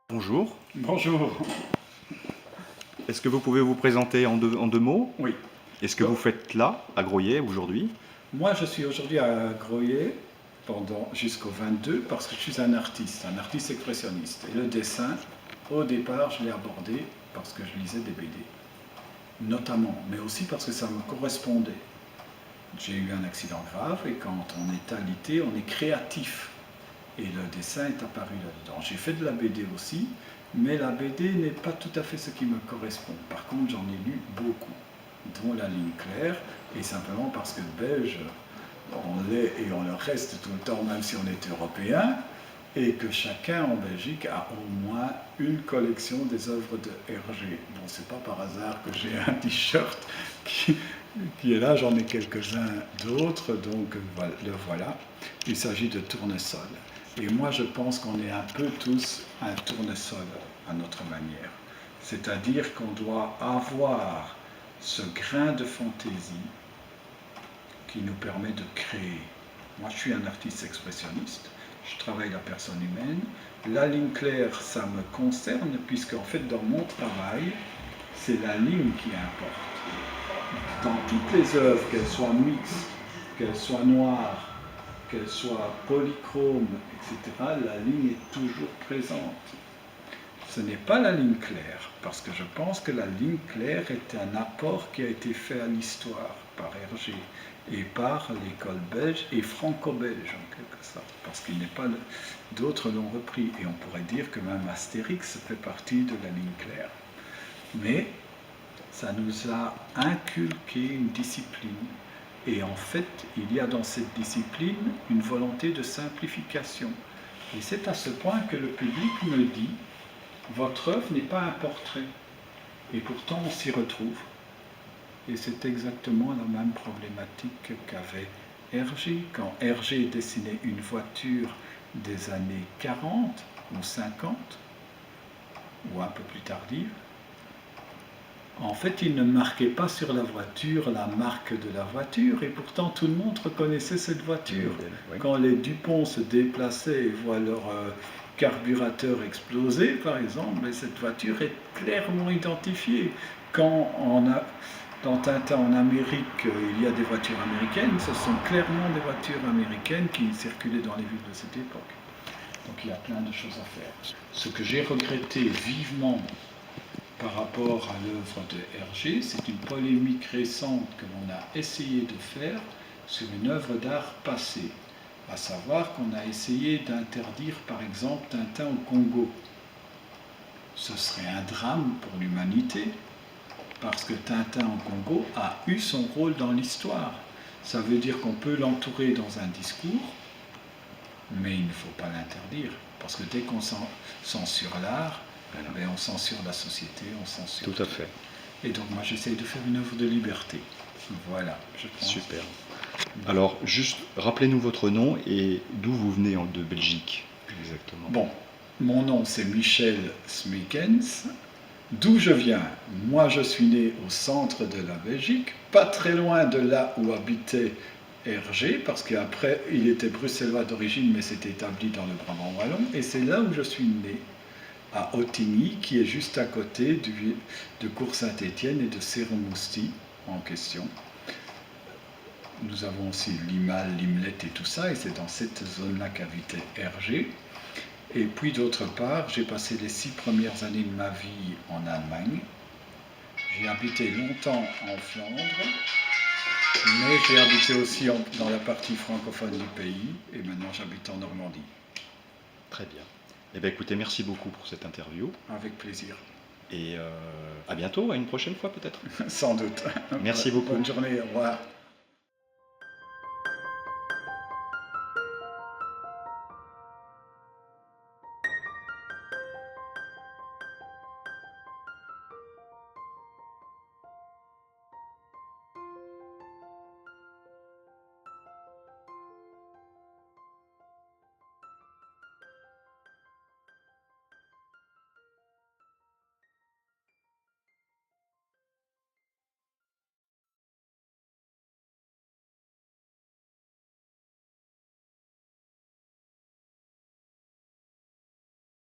Bonjour. Bonjour. Est-ce que vous pouvez vous présenter en deux mots? Oui. Et ce que vous faites là, à Groyay, aujourd'hui? Moi, je suis aujourd'hui à Groyay jusqu'au 22 parce que je suis un artiste expressionniste. Et le dessin, au départ, je l'ai abordé parce que je lisais des BD, notamment, mais aussi parce que ça me correspondait. J'ai eu un accident grave et quand on est alité, on est créatif. Et le dessin est apparu là-dedans. J'ai fait de la BD aussi, mais la BD n'est pas tout à fait ce qui me correspond. Par contre, j'en ai lu beaucoup, dont La Ligne Claire, et simplement parce que belge, on l'est et on le reste tout le temps, même si on est européen, et que chacun en Belgique a au moins une collection des œuvres de Hergé. Bon, c'est pas par hasard que j'ai un t-shirt qui est là, j'en ai quelques-uns d'autres, donc le voilà. Il s'agit de Tournesol. Et moi, je pense qu'on est un peu tous un tournesol à notre manière. C'est-à-dire qu'on doit avoir ce grain de fantaisie qui nous permet de créer. Moi, je suis un artiste expressionniste, je travaille la personne humaine. La ligne claire, ça me concerne, puisque en fait, dans mon travail, c'est la ligne qui importe. Dans toutes les œuvres, qu'elles soient mixtes, qu'elles soient noires, qu'elle soit polychrome, etc., la ligne est toujours présente. Ce n'est pas la ligne claire, parce que je pense que la ligne claire est un apport qui a été fait à l'histoire par Hergé et par l'école belge et franco-belge en quelque sorte, parce qu'il n'est pas d'autres l'ont repris. Et on pourrait dire que même Astérix fait partie de la ligne claire. Mais ça nous a inculqué une discipline. Et en fait, il y a dans cette discipline une volonté de simplification. Et c'est à ce point que le public me dit « Votre œuvre n'est pas un portrait ». Et pourtant, on s'y retrouve. Et c'est exactement la même problématique qu'avait Hergé. Quand Hergé dessinait une voiture des années 40 ou 50, ou un peu plus tardive, en fait, il ne marquait pas sur la voiture la marque de la voiture, et pourtant tout le monde reconnaissait cette voiture. Oui. Quand les Dupont se déplaçaient et voient leur carburateur exploser, par exemple, cette voiture est clairement identifiée. Quand dans Tintin en Amérique, il y a des voitures américaines, ce sont clairement des voitures américaines qui circulaient dans les villes de cette époque. Donc il y a plein de choses à faire. Ce que j'ai regretté vivement par rapport à l'œuvre de Hergé, c'est une polémique récente que l'on a essayé de faire sur une œuvre d'art passée, à savoir qu'on a essayé d'interdire par exemple Tintin au Congo. Ce serait un drame pour l'humanité, parce que Tintin au Congo a eu son rôle dans l'histoire. Ça veut dire qu'on peut l'entourer dans un discours, mais il ne faut pas l'interdire, parce que dès qu'on censure l'art, on censure la société, on censure... Tout à fait. Et donc moi j'essaye de faire une œuvre de liberté. Voilà, je pense. Super. Alors, juste, rappelez-nous votre nom et d'où vous venez de Belgique, exactement. Bon, mon nom c'est Michel Smekens. D'où je viens? Moi je suis né au centre de la Belgique, pas très loin de là où habitait Hergé, parce qu'après il était bruxellois d'origine mais s'était établi dans le Brabant wallon, et c'est là où je suis né, à Ottigny, qui est juste à côté de Cour-Saint-Étienne et de Seromousti en question. Nous avons aussi Limal, Limlet et tout ça, et c'est dans cette zone-là qu'habitait Hergé. Et puis d'autre part, j'ai passé les 6 premières années de ma vie en Allemagne. J'ai habité longtemps en Flandre, mais j'ai habité aussi dans la partie francophone du pays, et maintenant j'habite en Normandie. Très bien. Eh bien écoutez, merci beaucoup pour cette interview. Avec plaisir. Et à bientôt, à une prochaine fois peut-être. Sans doute. Merci beaucoup. Bonne journée, au revoir.